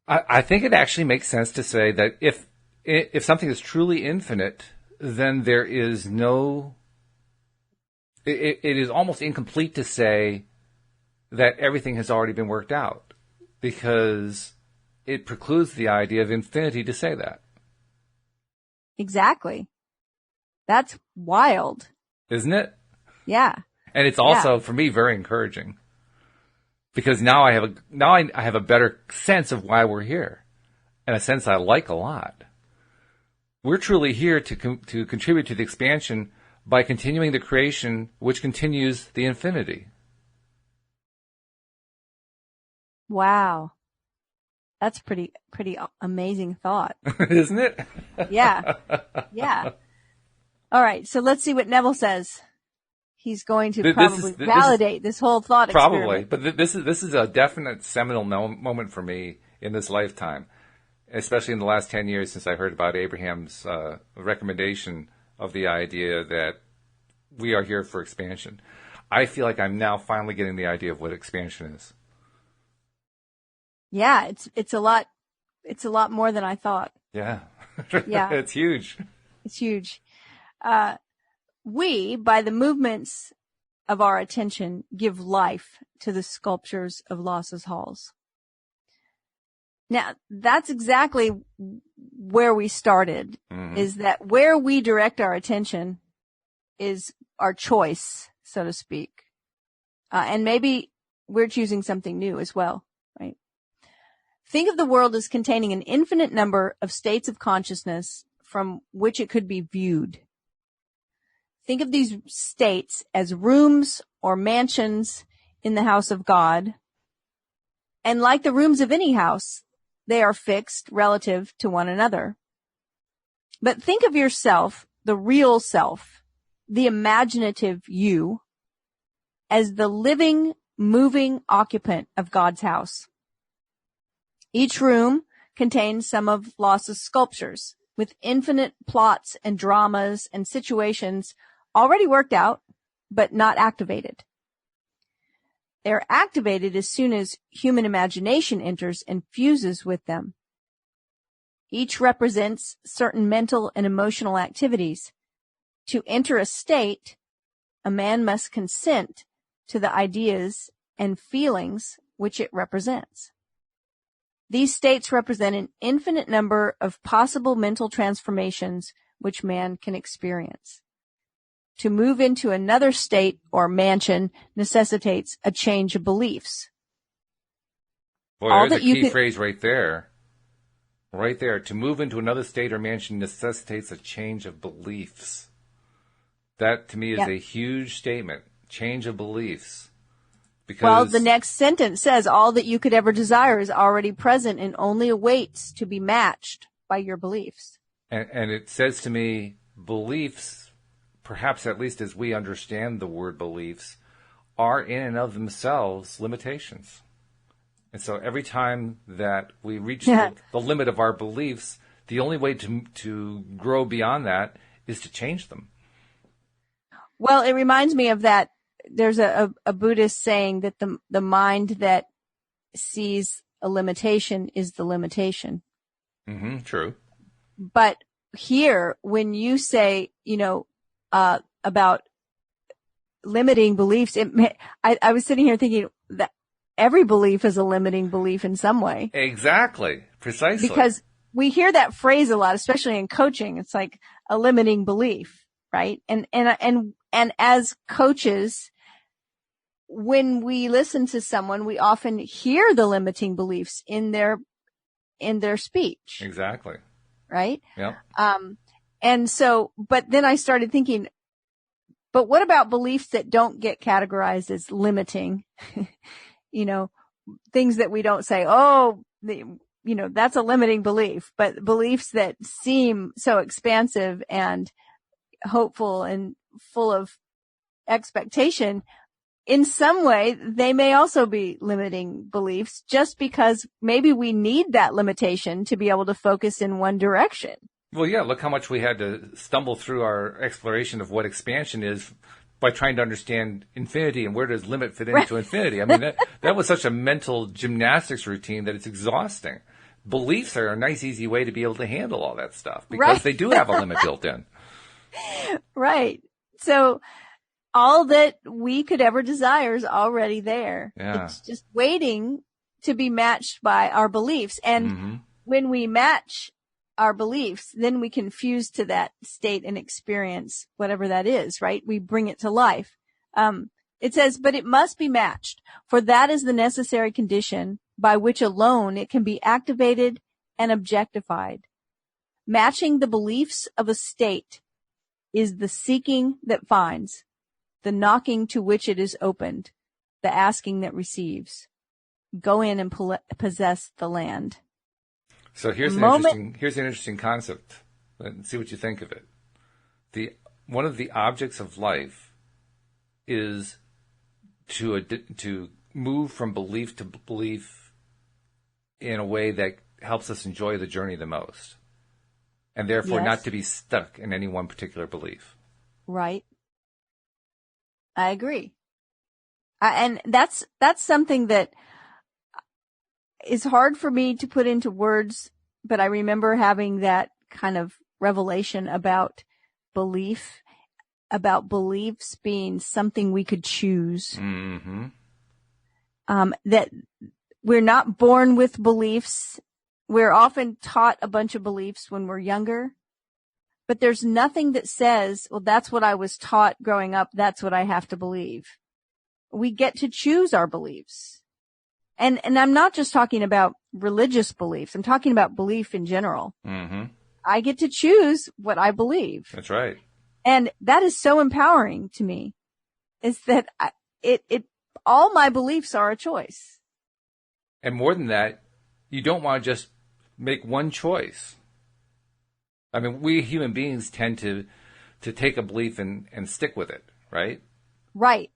I think it actually makes sense to say that if something is truly infinite, then there is no. It is almost incomplete to say that everything has already been worked out, because it precludes the idea of infinity to say that. Exactly. That's wild. Isn't it? Yeah. And it's also, for me, very encouraging. Because now I have a better sense of why we're here. And a sense I like a lot. We're truly here to contribute to the expansion by continuing the creation, which continues the infinity. Wow. That's pretty amazing thought. Isn't it? Yeah. Yeah. All right. So let's see what Neville says. He's going to probably validate this whole thought experiment. Probably. But this is a definite seminal moment for me in this lifetime, especially in the last 10 years since I heard about Abraham's recommendation of the idea that we are here for expansion. I feel like I'm now finally getting the idea of what expansion is. Yeah, it's a lot more than I thought. Yeah. Yeah. It's huge. It's huge. We, by the movements of our attention give life to the sculptures of Losses halls. Now, that's exactly where we started, is that where we direct our attention is our choice, so to speak. And maybe we're choosing something new as well, right? Think of the world as containing an infinite number of states of consciousness from which it could be viewed. Think of these states as rooms or mansions in the house of God. And like the rooms of any house, they are fixed relative to one another. But think of yourself, the real self, the imaginative you, as the living, moving occupant of God's house. Each room contains some of Losses' sculptures with infinite plots and dramas and situations already worked out, but not activated. They're activated as soon as human imagination enters and fuses with them. Each represents certain mental and emotional activities. To enter a state, a man must consent to the ideas and feelings which it represents. These states represent an infinite number of possible mental transformations which man can experience. To move into another state or mansion necessitates a change of beliefs. Boy, there's a key phrase right there. Right there. To move into another state or mansion necessitates a change of beliefs. That, to me, is a huge statement. Change of beliefs. Because, well, the next sentence says, all that you could ever desire is already present and only awaits to be matched by your beliefs. And it says to me, beliefs, perhaps at least as we understand the word beliefs, are in and of themselves limitations. And so every time that we reach the limit of our beliefs, the only way to grow beyond that is to change them. Well, it reminds me of that. There's a Buddhist saying that the mind that sees a limitation is the limitation. True. But here, when you say, about limiting beliefs, I was sitting here thinking that every belief is a limiting belief in some way. Exactly. Precisely. Because we hear that phrase a lot, especially in coaching. It's like a limiting belief, right? And as coaches, when we listen to someone, we often hear the limiting beliefs in their speech. Exactly. Right? Yeah. And so, but then I started thinking, but what about beliefs that don't get categorized as limiting? Things that we don't say, that's a limiting belief, but beliefs that seem so expansive and hopeful and full of expectation, in some way, they may also be limiting beliefs just because maybe we need that limitation to be able to focus in one direction. Well, yeah, look how much we had to stumble through our exploration of what expansion is by trying to understand infinity and where does limit fit into infinity. I mean, that was such a mental gymnastics routine that it's exhausting. Beliefs are a nice, easy way to be able to handle all that stuff because they do have a limit built in. Right. So all that we could ever desire is already there. Yeah. It's just waiting to be matched by our beliefs. And when we match our beliefs, then we can fuse to that state and experience whatever that is, right? We bring it to life. It says, but it must be matched, for that is the necessary condition by which alone it can be activated and objectified. Matching the beliefs of a state is the seeking that finds, the knocking to which it is opened, the asking that receives. Go in and possess the land. So here's an interesting concept. Let's see what you think of it. One of the objects of life is to move from belief to belief in a way that helps us enjoy the journey the most, and therefore not to be stuck in any one particular belief. Right. I agree. And that's something that is hard for me to put into words, but I remember having that kind of revelation about belief. about beliefs being something we could choose. Mm-hmm. That we're not born with beliefs. We're often taught a bunch of beliefs when we're younger, but there's nothing that says, well, that's what I was taught growing up. That's what I have to believe. We get to choose our beliefs. And I'm not just talking about religious beliefs. I'm talking about belief in general. Mm-hmm. I get to choose what I believe. That's right. And that is so empowering to me, is that all my beliefs are a choice. And more than that, you don't want to just make one choice. I mean, we human beings tend to take a belief and stick with it, right? Right.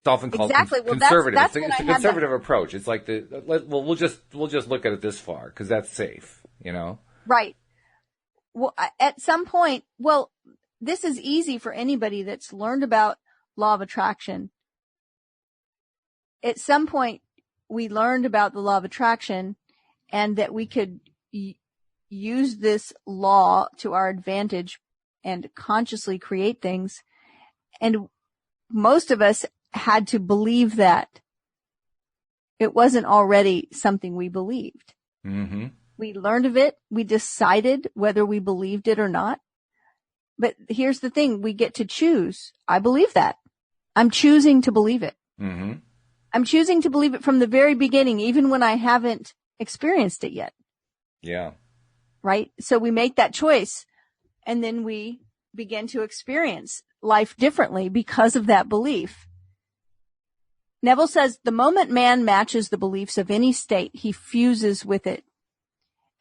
It's often called conservative. That's it's a conservative approach. It's like we'll just look at it this far because that's safe, you know? Right. Well, at some point, this is easy for anybody that's learned about law of attraction. At some point, we learned about the law of attraction and that we could use this law to our advantage and consciously create things. And most of us had to believe that it wasn't already something we believed. Mm-hmm. We learned of it. We decided whether we believed it or not. But here's the thing. We get to choose. I believe that. I'm choosing to believe it. Mm-hmm. I'm choosing to believe it from the very beginning, even when I haven't experienced it yet. Yeah. Right? So we make that choice and then we begin to experience life differently because of that belief. Neville says, the moment man matches the beliefs of any state, he fuses with it.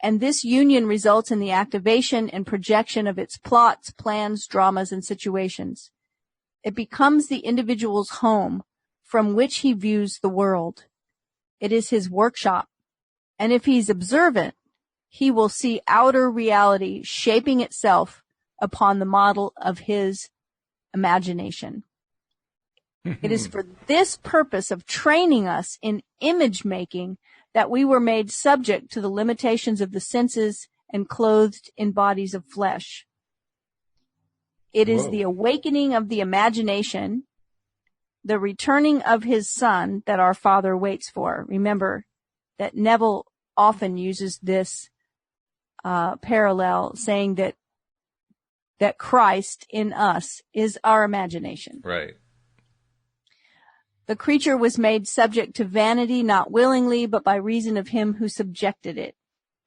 And this union results in the activation and projection of its plots, plans, dramas, and situations. It becomes the individual's home from which he views the world. It is his workshop. And if he's observant, he will see outer reality shaping itself upon the model of his imagination. It is for this purpose of training us in image making that we were made subject to the limitations of the senses and clothed in bodies of flesh. It is the awakening of the imagination, the returning of his son that our Father waits for. Remember that Neville often uses this parallel, saying that Christ in us is our imagination. Right. The creature was made subject to vanity, not willingly, but by reason of him who subjected it.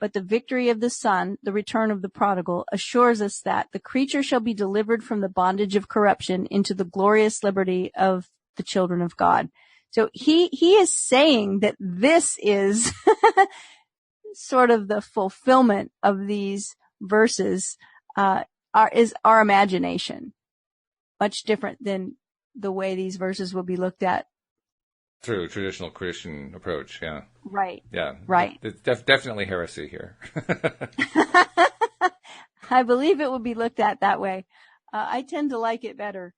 But the victory of the Son, the return of the prodigal, assures us that the creature shall be delivered from the bondage of corruption into the glorious liberty of the children of God. So he is saying that this is sort of the fulfillment of these verses, is our imagination. Much different than the way these verses will be looked at through traditional Christian approach. Yeah. Right. Yeah. Right. It's definitely heresy here. I believe it would be looked at that way. I tend to like it better.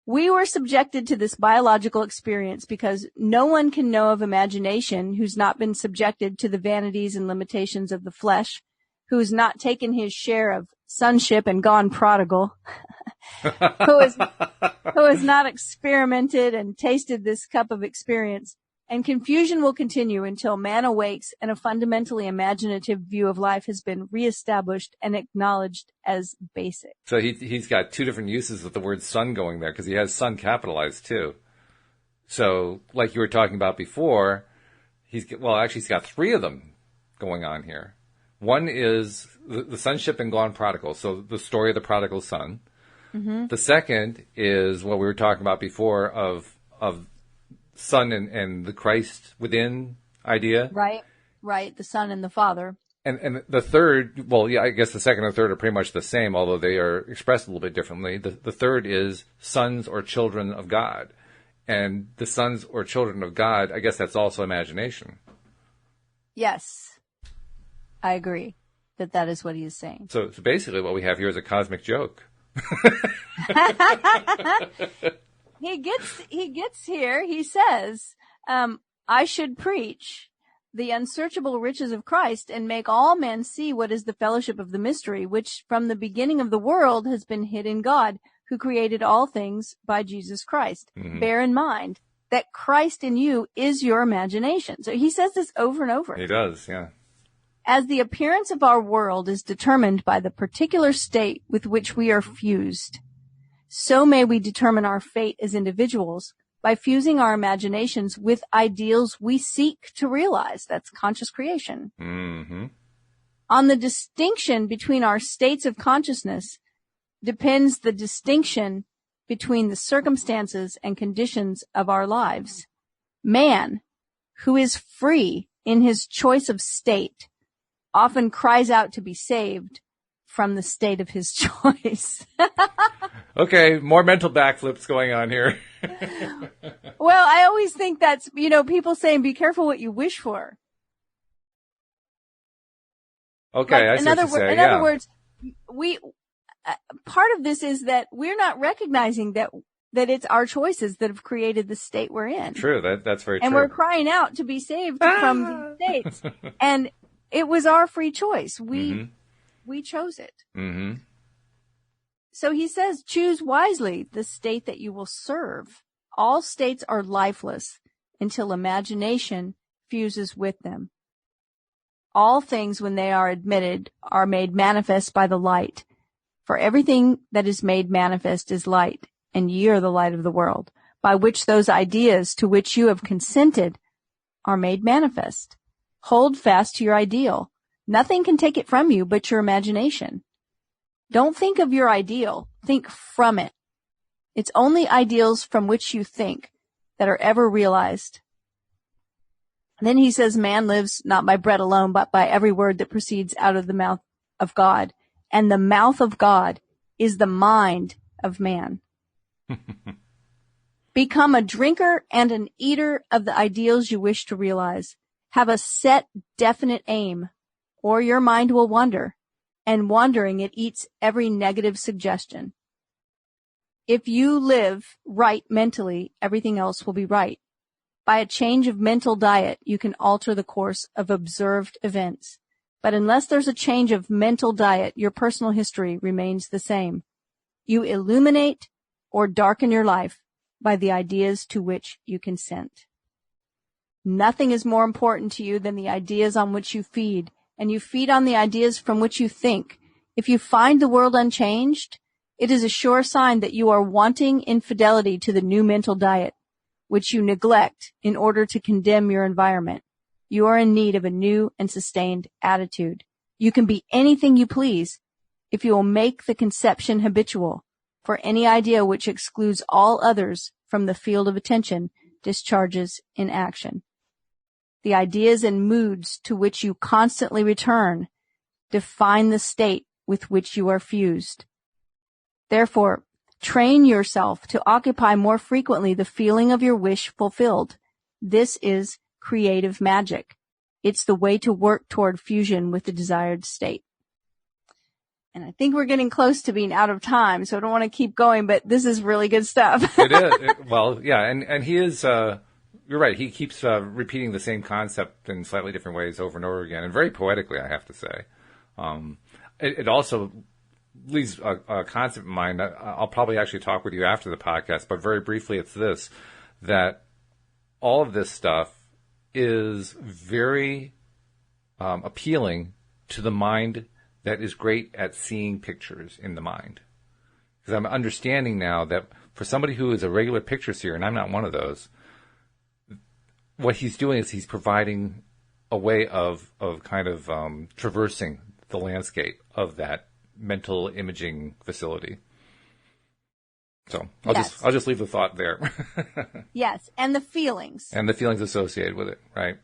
We were subjected to this biological experience because no one can know of imagination who's not been subjected to the vanities and limitations of the flesh, who's not taken his share of sonship and gone prodigal, who has not experimented and tasted this cup of experience. And confusion will continue until man awakes and a fundamentally imaginative view of life has been reestablished and acknowledged as basic. So he's got two different uses of the word son going there because he has son capitalized too. So like you were talking about before, he's got three of them going on here. One is the sonship and gone prodigal, so the story of the prodigal son. Mm-hmm. The second is what we were talking about before of Son and the Christ within idea. Right. The Son and the Father. And the third, well, yeah, I guess the second and third are pretty much the same, although they are expressed a little bit differently. The third is sons or children of God. And the sons or children of God, I guess that's also imagination. Yes. I agree that is what he is saying. So basically what we have here is a cosmic joke. He gets here. He says, I should preach the unsearchable riches of Christ and make all men see what is the fellowship of the mystery, which from the beginning of the world has been hid in God, who created all things by Jesus Christ. Mm-hmm. Bear in mind that Christ in you is your imagination. So he says this over and over. He does, yeah. As the appearance of our world is determined by the particular state with which we are fused, so may we determine our fate as individuals by fusing our imaginations with ideals we seek to realize. That's conscious creation. Mm-hmm. On the distinction between our states of consciousness depends the distinction between the circumstances and conditions of our lives. Man, who is free in his choice of state, often cries out to be saved from the state of his choice. Okay, more mental backflips going on here. Well, I always think that's, people saying be careful what you wish for. Okay, I see what you're saying. In other words, part of this is that we're not recognizing that it's our choices that have created the state we're in. True, that's very true. And we're crying out to be saved from these states. And it was our free choice. We chose it. Mm-hmm. So he says, choose wisely the state that you will serve. All states are lifeless until imagination fuses with them. All things, when they are admitted, are made manifest by the light. For everything that is made manifest is light, and ye are the light of the world, by which those ideas to which you have consented are made manifest. Hold fast to your ideal. Nothing can take it from you but your imagination. Don't think of your ideal. Think from it. It's only ideals from which you think that are ever realized. And then he says, man lives not by bread alone, but by every word that proceeds out of the mouth of God. And the mouth of God is the mind of man. Become a drinker and an eater of the ideals you wish to realize. Have a set, definite aim, or your mind will wander. And wandering, it eats every negative suggestion. If you live right mentally, everything else will be right. By a change of mental diet, you can alter the course of observed events. But unless there's a change of mental diet, your personal history remains the same. You illuminate or darken your life by the ideas to which you consent. Nothing is more important to you than the ideas on which you feed, and you feed on the ideas from which you think. If you find the world unchanged, it is a sure sign that you are wanting in fidelity to the new mental diet, which you neglect in order to condemn your environment. You are in need of a new and sustained attitude. You can be anything you please if you will make the conception habitual, for any idea which excludes all others from the field of attention discharges in action. The ideas and moods to which you constantly return define the state with which you are fused. Therefore, train yourself to occupy more frequently the feeling of your wish fulfilled. This is creative magic. It's the way to work toward fusion with the desired state. And I think we're getting close to being out of time, so I don't want to keep going, but this is really good stuff. It is. Well, yeah, and he is, you're right, he keeps repeating the same concept in slightly different ways over and over again, and very poetically, I have to say. It also leaves a concept in mind. I'll probably actually talk with you after the podcast, but very briefly, it's this, that all of this stuff is very appealing to the mind that is great at seeing pictures in the mind. Because I'm understanding now that for somebody who is a regular picture seer, and I'm not one of those, what he's doing is he's providing a way of kind of traversing the landscape of that mental imaging facility. So I'll just leave the thought there. Yes, and the feelings. And the feelings associated with it, right?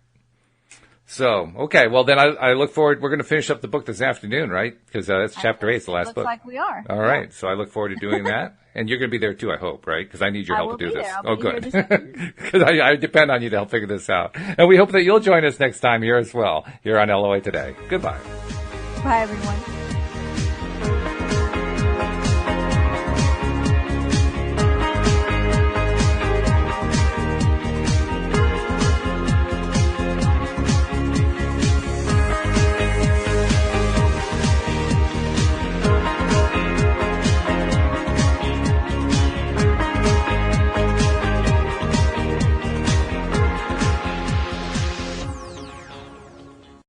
So, okay, well then I look forward, we're going to finish up the book this afternoon, right? Because that's chapter 8, it's the last book. Looks like we are. All right, so I look forward to doing that. And you're going to be there too, I hope, right? Because I need your help to do this. Oh, good. Because I depend on you to help figure this out. And we hope that you'll join us next time here as well, here on LOA Today. Goodbye. Bye, everyone.